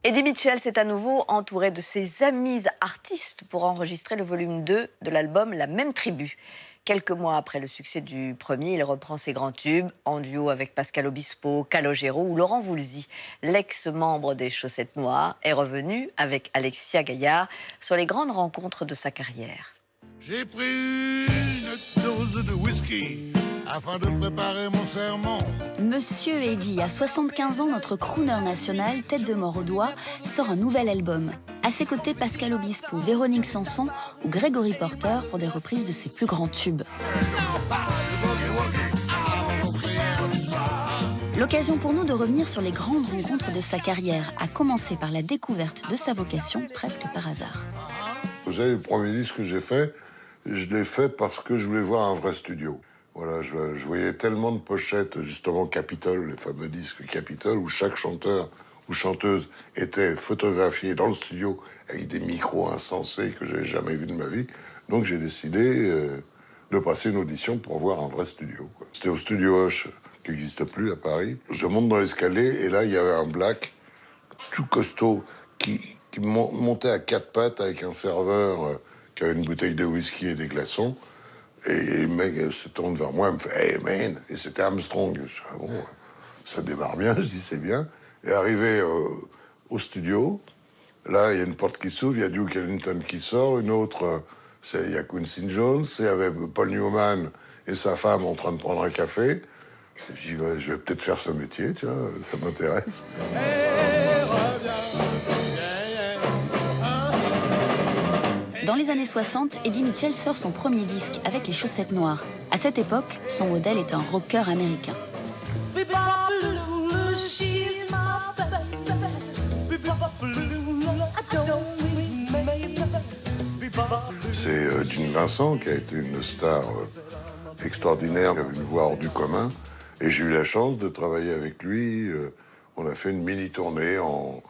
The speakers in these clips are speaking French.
Eddie Mitchell s'est à nouveau entouré de ses amis artistes pour enregistrer le volume 2 de l'album La Même Tribu. Quelques mois après le succès du premier, il reprend ses grands tubes en duo avec Pascal Obispo, Calogero ou Laurent Voulzy. L'ex-membre des Chaussettes Noires est revenu avec Alexia Gaillard sur les grandes rencontres de sa carrière. J'ai pris une dose de whisky afin de préparer mon sermon. Monsieur Eddie, à 75 ans, notre crooner national, tête de mort au doigt, sort un nouvel album. À ses côtés, Pascal Obispo, Véronique Sanson ou Gregory Porter pour des reprises de ses plus grands tubes. L'occasion pour nous de revenir sur les grandes rencontres de sa carrière, à commencer par la découverte de sa vocation presque par hasard. Vous savez, le premier disque que j'ai fait, je l'ai fait parce que je voulais voir un vrai studio. Voilà, je voyais tellement de pochettes, justement Capitol, les fameux disques Capitol, où chaque chanteur ou chanteuse était photographié dans le studio avec des micros insensés que j'avais jamais vus de ma vie. Donc j'ai décidé de passer une audition pour voir un vrai studio, quoi. C'était au Studio Hoche, qui n'existe plus à Paris. Je monte dans l'escalier et là, il y avait un black tout costaud qui montait à quatre pattes avec un serveur qui avait une bouteille de whisky et des glaçons. Et le mec se tourne vers moi et me fait « Hey man !» Et c'était Armstrong. Je dis « Ah bon, ça démarre bien ?» Je dis « C'est bien. » Et arrivé au studio, là, il y a une porte qui s'ouvre, il y a Duke Ellington qui sort, une autre, il y a Quincy Jones, il y avait Paul Newman et sa femme en train de prendre un café. Je dis « Je vais peut-être faire ce métier, tu vois, ça m'intéresse. » Dans les années 60, Eddie Mitchell sort son premier disque avec les Chaussettes Noires. À cette époque, son modèle est un rocker américain. C'est Gene Vincent qui a été une star extraordinaire, qui avait une voix hors du commun. Et j'ai eu la chance de travailler avec lui. On a fait une mini-tournée en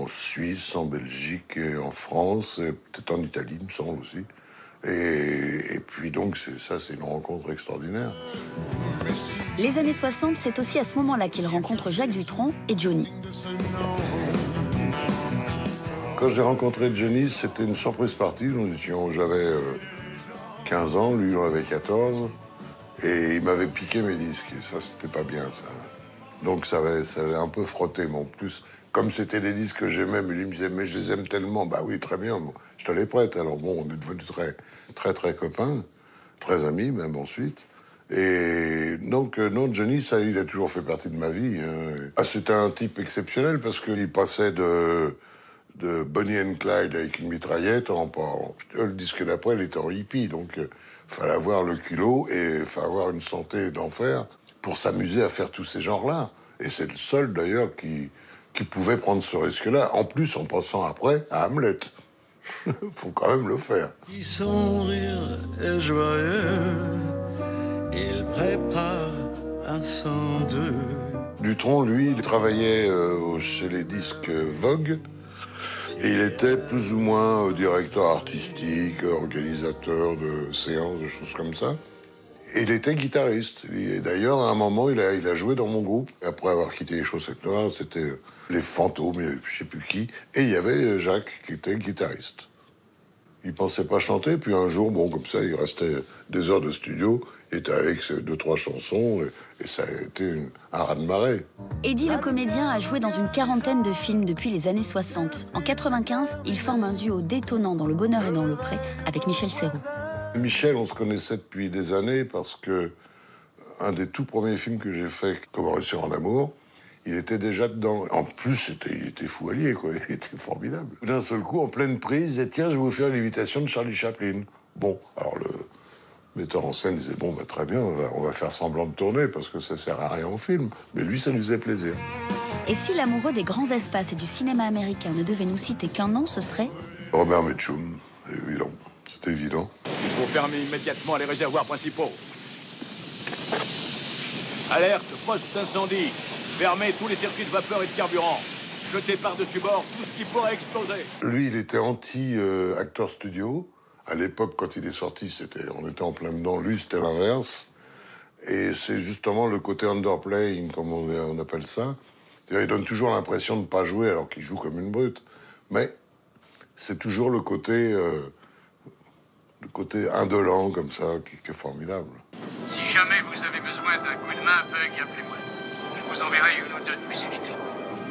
Suisse, en Belgique, et en France, et peut-être en Italie, il me semble aussi. Et puis donc, c'est une rencontre extraordinaire. Les années 60, c'est aussi à ce moment-là qu'il rencontre Jacques Dutronc et Johnny. Quand j'ai rencontré Johnny, c'était une surprise partie. J'avais 15 ans, lui, il en avait 14. Et il m'avait piqué mes disques. Et ça, c'était pas bien, ça. Donc ça avait un peu frotté, mais en plus, comme c'était des disques que j'aimais, mais lui me disait, mais je les aime tellement. Bah oui, très bien, bon, je te les prête. Alors bon, on est devenus très copains, très amis même ensuite. Et donc, non, Johnny, ça, il a toujours fait partie de ma vie. Ah, c'était un type exceptionnel parce qu'il passait de Bonnie and Clyde avec une mitraillette le disque d'après, il était en hippie, donc fallait avoir le culot et fallait avoir une santé d'enfer pour s'amuser à faire tous ces genres-là. Et c'est le seul, d'ailleurs, qui pouvait prendre ce risque-là, en plus en passant après à Hamlet. Faut quand même le faire. Son rire est joyeux, il prépare un 102. Dutronc, lui, il travaillait chez les disques Vogue, et il était plus ou moins directeur artistique, organisateur de séances, de choses comme ça. Et il était guitariste. Et d'ailleurs, à un moment, il a joué dans mon groupe. Après avoir quitté les Chaussettes Noires, c'était les Fantômes, je sais plus qui. Et il y avait Jacques, qui était guitariste. Il pensait pas chanter, puis un jour, bon, comme ça, il restait des heures de studio, il était avec ses 2-3 chansons, et ça a été un raz-de-marée. Eddie le comédien a joué dans une quarantaine de films depuis les années 60. En 95, il forme un duo détonnant dans Le Bonheur et dans le Pré avec Michel Serrault. Michel, on se connaissait depuis des années parce que un des tout premiers films que j'ai fait, Comment réussir en amour, il était déjà dedans. En plus, il était fou allié, quoi. Il était formidable. D'un seul coup, en pleine prise, il disait, tiens, je vais vous faire une imitation de Charlie Chaplin. Bon, alors le metteur en scène disait, bon, bah, très bien, on va faire semblant de tourner parce que ça sert à rien au film. Mais lui, ça lui faisait plaisir. Et si l'amoureux des grands espaces et du cinéma américain ne devait nous citer qu'un nom, ce serait Robert Mitchum, évident. C'est évident. Il faut fermer immédiatement les réservoirs principaux. Alerte, poste d'incendie. Fermez tous les circuits de vapeur et de carburant. Jetez par-dessus bord tout ce qui pourrait exploser. Lui, il était anti-acteur studio. À l'époque, quand il est sorti, on était en plein dedans. Lui, c'était l'inverse. Et c'est justement le côté underplaying, comme on appelle ça. C'est-à-dire, il donne toujours l'impression de ne pas jouer alors qu'il joue comme une brute. Mais c'est toujours le côté indolent comme ça qui est formidable. Si jamais vous avez besoin d'un coup de main, Bug, appelez-moi. Je vous enverrai une ou deux de mes unités.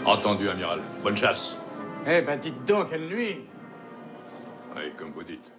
Entendu, amiral. Bonne chasse. Eh ben, dites donc, quelle nuit! Oui, comme vous dites.